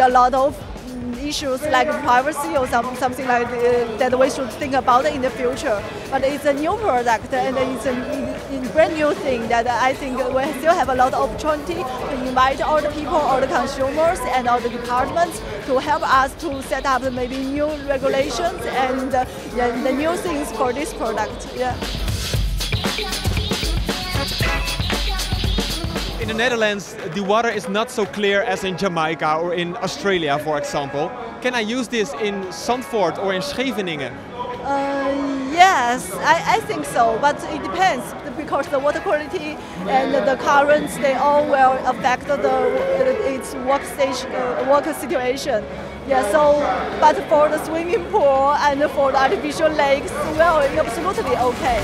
a lot of issues like privacy or something like that we should think about in the future. But it's a new product and it's a brand new thing that I think we still have a lot of opportunity to invite all the people, all the consumers and all the departments to help us to set up maybe new regulations and the new things for this product. Yeah. In the Netherlands, the water is not so clear as in Jamaica or in Australia, for example. Can I use this in Zandvoort or in Scheveningen? Yes, I think so, but it depends because the water quality and the currents, they all will affect its work situation. Yeah, so, but for the swimming pool and for the artificial lakes, well, absolutely okay.